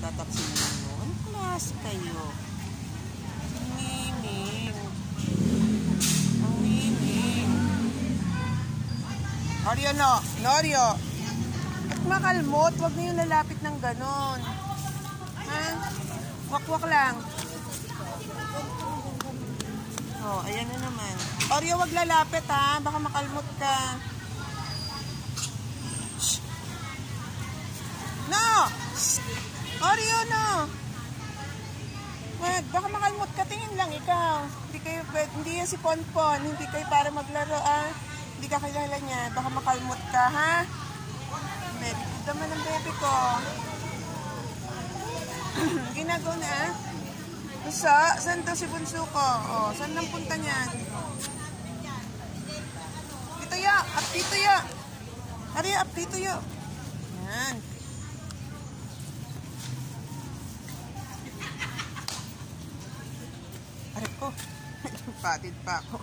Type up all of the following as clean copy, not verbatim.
tataksin mo. Ano klase kayo? Ang miming. Ang miming. Oreo, no. Oreo. At makalmot. Huwag na yung lalapit ng ganon. Ha? Wakwak lang. Oh, ayan na naman. Oreo, wag lalapit ha. Baka makalmot ka. Shh. No! Oreo, no! Wag, baka makalmot ka. Tingin lang ikaw. Hindi yan si Ponpon. Hindi kayo para maglaro ah. Hindi ka kilala niya. Baka makalmot ka ha. Very good naman ang baby ko. Ginagaw na ah. Saan daw si bunso ko? Oh, saan nang punta niyan? Dito ya! Up dito ya! Ari, up dito ya! Yan. Ari ko. Patid pa ako.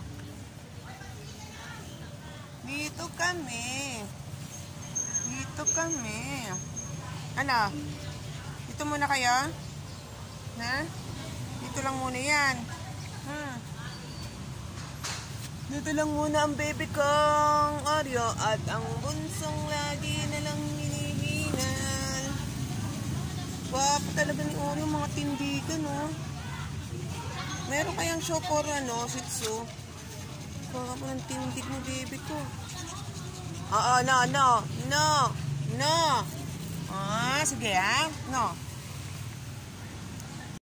Dito kami. Dito kami. Ano? Dito muna kayo? Ha? Dito lang muna yan. Dito lang muna ang baby kong Oreo at ang bunsong lagi na lang hinihingal. Guwapo talaga ni Oreo, mga tindigan, no? Meron kayang show for, Shih Tzu? Guwapo ng tindig ni baby ko. No. Ah, sige, ha? No.